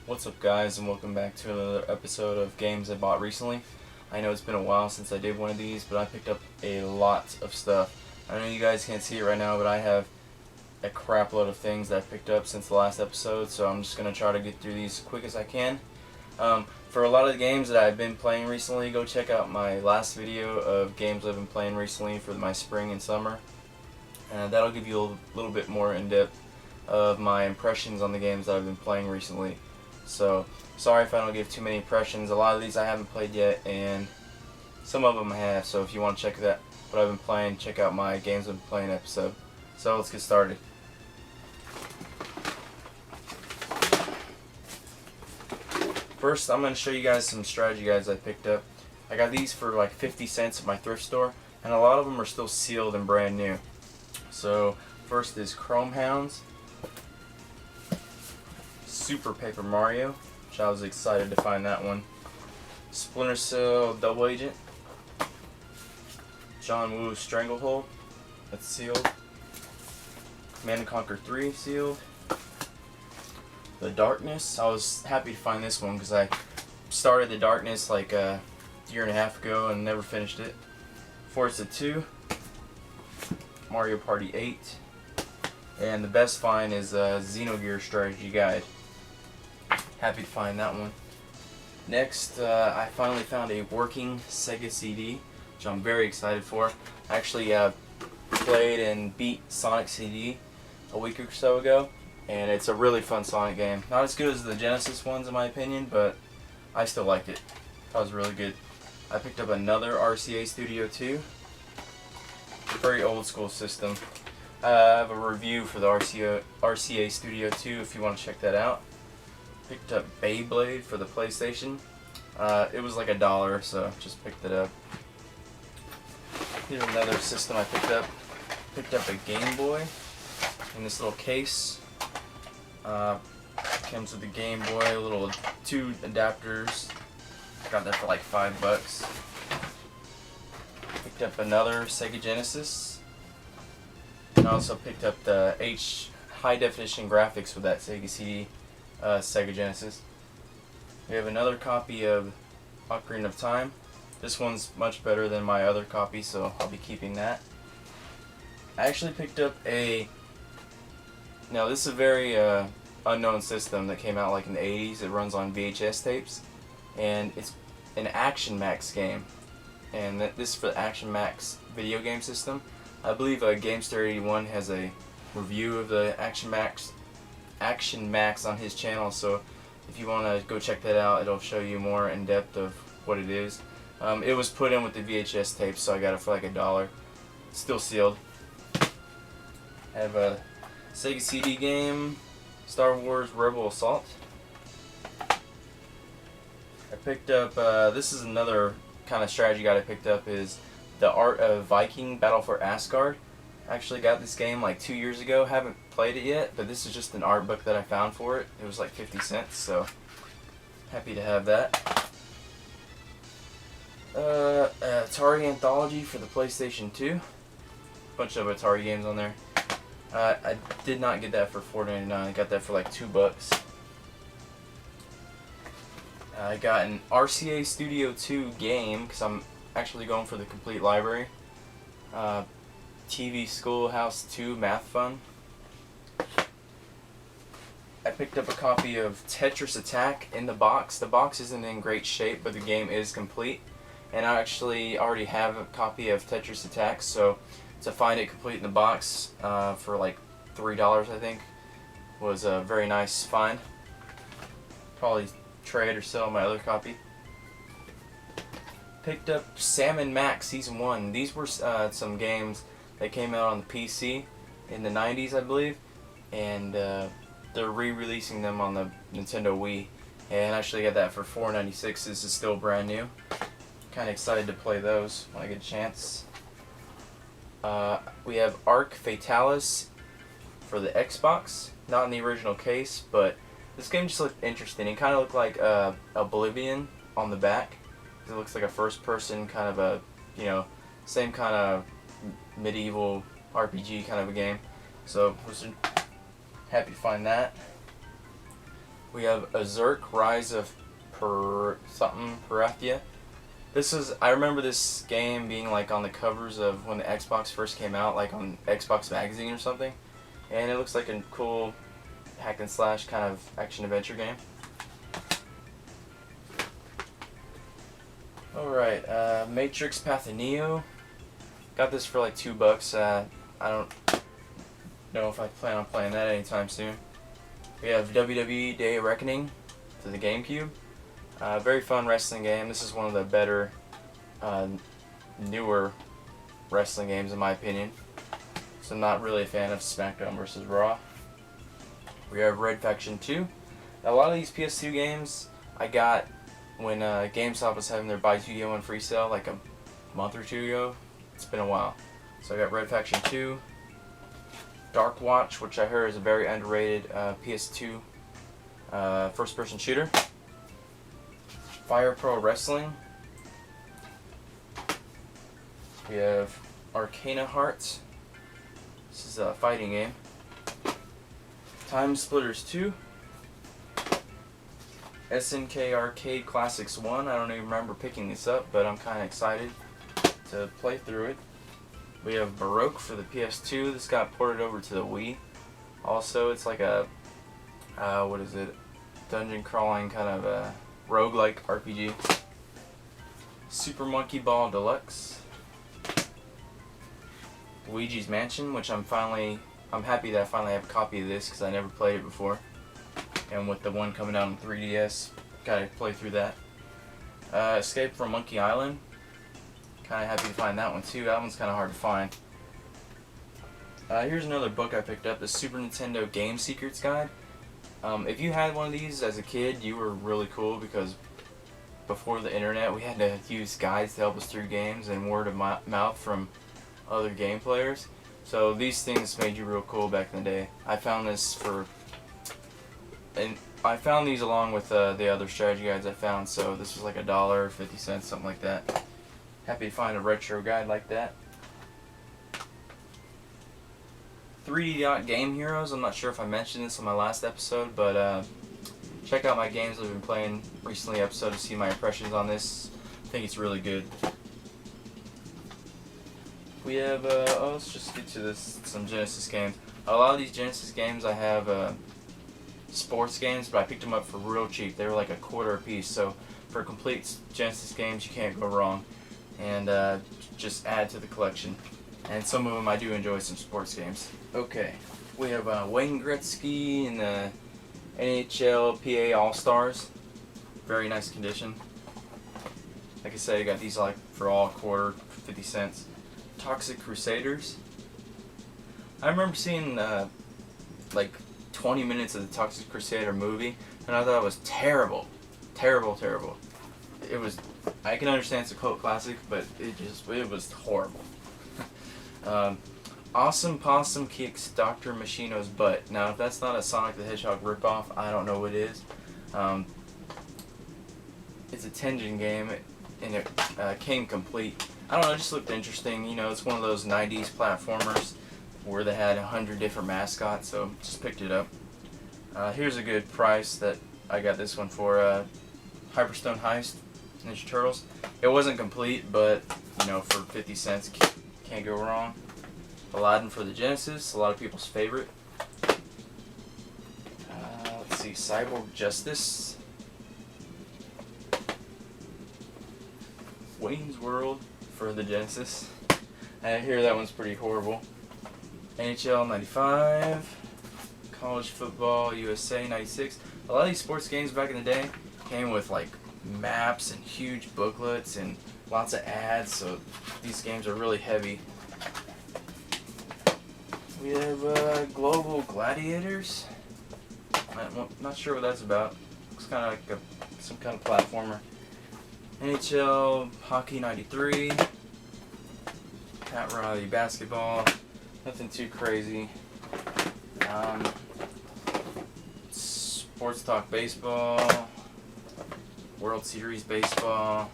What's up, guys, and welcome back to another episode of games I bought recently. I know it's been a while since I did one of these, but I picked up a lot of stuff. I know you guys can't see it right now, but I have a crap load of things that I picked up since the last episode, so I'm just going to try to get through these as quick as I can. For a lot of the games that I've been playing recently, go check out my last video of games I've been playing recently for my spring and summer. And that'll give you a little bit more in-depth of my impressions on the games that I've been playing recently. So, sorry if I don't give too many impressions. A lot of these I haven't played yet, and some of them I have. So if you want to check that what I've been playing, check out my games I've been playing episode. So let's get started. First, I'm going to show you guys some strategy guides I picked up. I got these for like 50 cents at my thrift store, and a lot of them are still sealed and brand new. So, first is Chrome Hounds, Super Paper Mario, which I was excited to find that one, Splinter Cell Double Agent, John Woo Stranglehold, that's sealed, Command & Conquer 3 sealed, The Darkness. I was happy to find this one because I started The Darkness like a year and a half ago and never finished it. Forza 2, Mario Party 8, and the best find is Xenogears Strategy Guide. Happy to find that one. Next, I finally found a working Sega CD, which I'm very excited for. I actually played and beat Sonic CD a week or so ago, and it's a really fun Sonic game. Not as good as the Genesis ones in my opinion, but I still liked it. That was really good. I picked up another RCA Studio 2. Very old school system. I have a review for the RCA Studio 2 if you want to check that out. Picked up Beyblade for the PlayStation. It was like $1, so just picked it up. Here's another system I picked up. Picked up a Game Boy in this little case. Comes with the Game Boy, little 2 adapters. Got that for like $5. Picked up another Sega Genesis. And I also picked up the high definition graphics with that Sega CD, Sega Genesis. We have another copy of Ocarina of Time. This one's much better than my other copy, so I'll be keeping that. I actually picked up now this is a very unknown system that came out like in the 80s. It runs on VHS tapes, and it's an Action Max game. And this is for the Action Max video game system. I believe Gamester81 has a review of the Action Max on his channel, so if you want to go check that out, it'll show you more in depth of what it is. It was put in with the VHS tapes, so I got it for like $1. It's still sealed. I have a Sega CD game, Star Wars Rebel Assault. I picked up, this is another kind of strategy guide I picked up, is The Art of Viking Battle for Asgard. I actually got this game like 2 years ago, haven't played it yet, but this is just an art book that I found for it. It was like 50 cents, so happy to have that. Atari Anthology for the PlayStation 2. Bunch of Atari games on there. I did not get that for $4.99. I got that for like $2. I got an RCA Studio 2 game because I'm actually going for the complete library. TV Schoolhouse 2 Math Fun. I picked up a copy of Tetris Attack in the box. The box isn't in great shape, but the game is complete. And I actually already have a copy of Tetris Attack, so to find it complete in the box for like $3, I think, was a very nice find. Probably trade or sell my other copy. Picked up Sam & Max Season 1. These were some games that came out on the PC in the 90s, I believe, and they're re-releasing them on the Nintendo Wii, and I actually got that for $4.96. This is still brand new. Kind of excited to play those when I get a chance. We have Arc Fatalis for the Xbox, not in the original case, but this game just looked interesting. It kind of looked like Oblivion on the back. It looks like a first-person kind of a, same kind of medieval RPG kind of a game. So, was happy to find that. We have Azurk, Rise of Parathia. I remember this game being like on the covers of when the Xbox first came out, like on Xbox Magazine or something. And it looks like a cool hack and slash kind of action adventure game. Alright, Matrix Path of Neo. Got this for like $2. I don't know if I plan on playing that anytime soon. We have WWE Day of Reckoning for the GameCube. Very fun wrestling game. This is one of the better, newer wrestling games in my opinion. So I'm not really a fan of SmackDown vs. Raw. We have Red Faction 2. Now, a lot of these PS2 games I got when GameStop was having their buy 2 get 1 free sale like a month or two ago. It's been a while. So I got Red Faction 2. Dark Watch, which I heard is a very underrated PS2 first-person shooter. Fire Pro Wrestling. We have Arcana Hearts. This is a fighting game. Time Splitters 2. SNK Arcade Classics 1. I don't even remember picking this up, but I'm kind of excited to play through it. We have Baroque for the PS2. This got ported over to the Wii. Also, it's like a, what is it? Dungeon crawling kind of a roguelike RPG. Super Monkey Ball Deluxe. Luigi's Mansion, which I'm happy that I finally have a copy of this because I never played it before. And with the one coming out on 3DS, gotta play through that. Escape from Monkey Island. Kind of happy to find that one too. That one's kind of hard to find. Here's another book I picked up, the Super Nintendo Game Secrets Guide. If you had one of these as a kid, you were really cool because before the internet, we had to use guides to help us through games and word of mouth from other game players. So these things made you real cool back in the day. I found these along with the other strategy guides I found. So this was like $1, 50 cents, something like that. Happy to find a retro guide like that. 3D Dot Game Heroes. I'm not sure if I mentioned this on my last episode, but check out my games I've been playing recently episode to see my impressions on this. I think it's really good. We have, let's just get to some Genesis games. A lot of these Genesis games I have sports games, but I picked them up for real cheap. They were like $0.25 a piece, so for complete Genesis games you can't go wrong. And just add to the collection. And some of them I do enjoy some sports games. Okay, we have Wayne Gretzky in the NHL PA All-Stars. Very nice condition. Like I said, I got these like for all $0.25, 50 cents. Toxic Crusaders. I remember seeing like 20 minutes of the Toxic Crusader movie, and I thought it was terrible. Terrible, terrible. It was, I can understand it's a cult classic, but it was horrible. Awesome Possum Kicks Dr. Machino's Butt. Now, if that's not a Sonic the Hedgehog ripoff, I don't know what is. It's a Tengen game, and it came complete. I don't know, it just looked interesting. You know, it's one of those 90s platformers where they had 100 different mascots, so just picked it up. Here's a good price that I got this one for. Hyperstone Heist, Ninja Turtles. It wasn't complete, but, you know, for 50 cents, can't go wrong. Aladdin for the Genesis, a lot of people's favorite. Let's see, Cyborg Justice. Wayne's World for the Genesis. I hear that one's pretty horrible. NHL 95. College Football USA 96. A lot of these sports games back in the day came with like maps and huge booklets and lots of ads, so these games are really heavy. We have Global Gladiators. I'm not sure what that's about. Looks kind of like some kind of platformer. NHL Hockey 93. Pat Riley Basketball. Nothing too crazy. Sports Talk Baseball. World Series Baseball.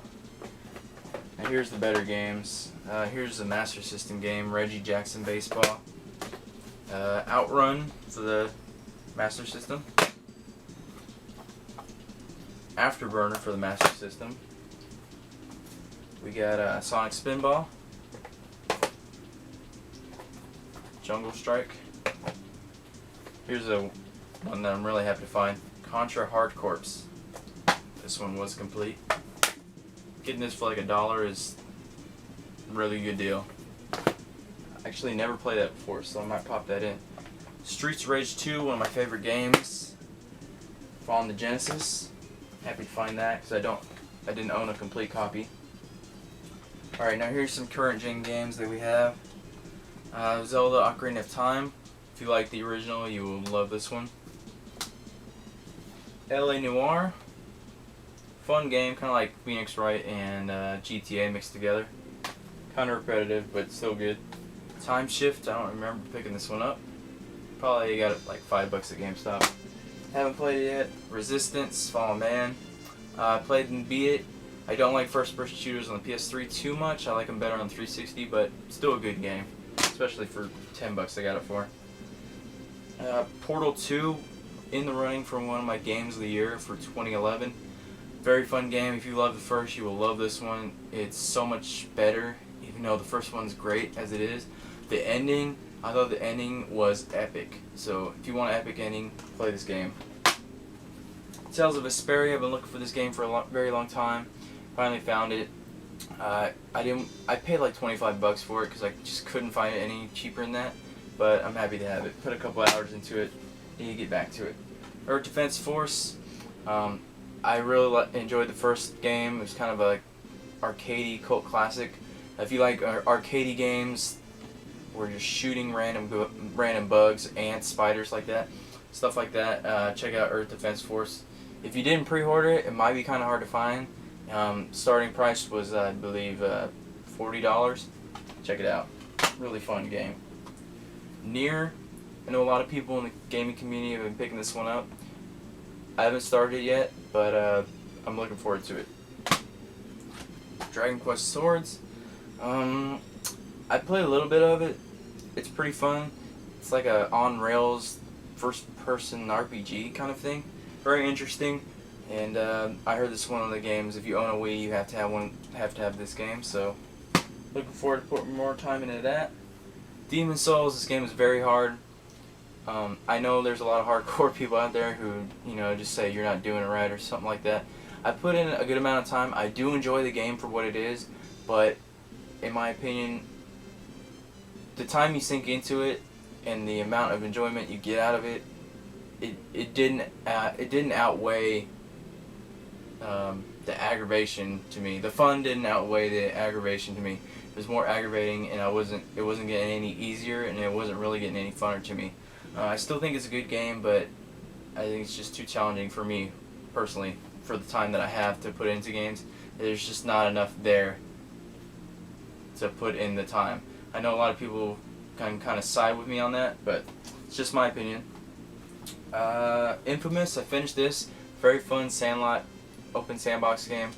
Now here's the better games. Here's the Master System game, Reggie Jackson Baseball. Outrun for the Master System. Afterburner for the Master System. We got Sonic Spinball, Jungle Strike. Here's a one that I'm really happy to find, Contra Hard Corps. This one was complete. Getting this for like $1 is a really good deal. I actually never played that before, so I might pop that in. Streets Rage 2, one of my favorite games. On the Genesis. Happy to find that because I didn't own a complete copy. Alright, now here's some current gen games that we have. Zelda Ocarina of Time. If you like the original, you will love this one. LA Noire. Fun game, kind of like Phoenix Wright and GTA mixed together. Kind of repetitive, but still good. Time Shift, I don't remember picking this one up. Probably got it like $5 at GameStop. Haven't played it yet. Resistance, Fallen Man. Played and beat it. I don't like first-person shooters on the PS3 too much. I like them better on 360, but still a good game, especially for $10 I got it for. Portal 2, in the running for one of my games of the year for 2011. Very fun game. If you love the first, you will love this one. It's so much better, even though the first one's great as it is. The ending, I thought the ending was epic. So if you want an epic ending, play this game. Tales of Vesperia. I've been looking for this game for a very long time. Finally found it. I paid like $25 for it because I just couldn't find it any cheaper than that. But I'm happy to have it. Put a couple hours into it. Need to get back to it. Earth Defense Force. I really enjoyed the first game. It was kind of a arcadey cult classic. If you like arcadey games, where you're shooting random bugs, ants, spiders, like that, stuff like that, check out Earth Defense Force. If you didn't pre-order it, it might be kind of hard to find. Starting price was, I believe, $40. Check it out. Really fun game. Nier. I know a lot of people in the gaming community have been picking this one up. I haven't started it yet, but I'm looking forward to it. Dragon Quest Swords. I played a little bit of it. It's pretty fun. It's like a on-rails first-person RPG kind of thing. Very interesting. And I heard this is one of the games. If you own a Wii, you have to have this game. So looking forward to putting more time into that. Demon's Souls. This game is very hard. I know there's a lot of hardcore people out there who, just say you're not doing it right or something like that. I put in a good amount of time. I do enjoy the game for what it is, but in my opinion, the time you sink into it and the amount of enjoyment you get out of it, it didn't outweigh the aggravation to me. The fun didn't outweigh the aggravation to me. It was more aggravating, and it wasn't getting any easier, and it wasn't really getting any funner to me. I still think it's a good game, but I think it's just too challenging for me personally for the time that I have to put into games. There's just not enough there to put in the time. I know a lot of people can kind of side with me on that, but it's just my opinion. Infamous, I finished this. Very fun Sandlot open sandbox game.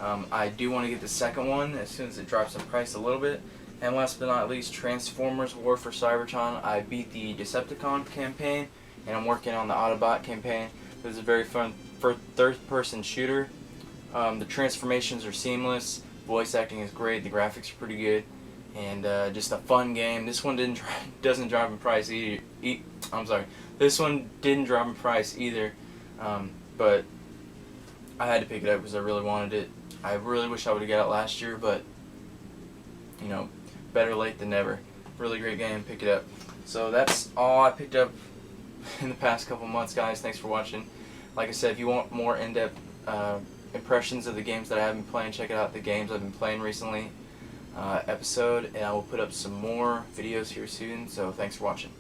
I do want to get the second one as soon as it drops in price a little bit. And last but not least, Transformers War for Cybertron. I beat the Decepticon campaign, and I'm working on the Autobot campaign. This is a very fun third-person shooter. The transformations are seamless. Voice acting is great. The graphics are pretty good, and just a fun game. This one doesn't drop in price either. This one didn't drop in price either, but I had to pick it up because I really wanted it. I really wish I would have got it last year, but better late than never. Really great game. Pick it up. So that's all I picked up in the past couple months, guys. Thanks for watching. Like I said, if you want more in-depth impressions of the games that I have been playing, check out the games I've been playing recently episode, and I will put up some more videos here soon. So thanks for watching.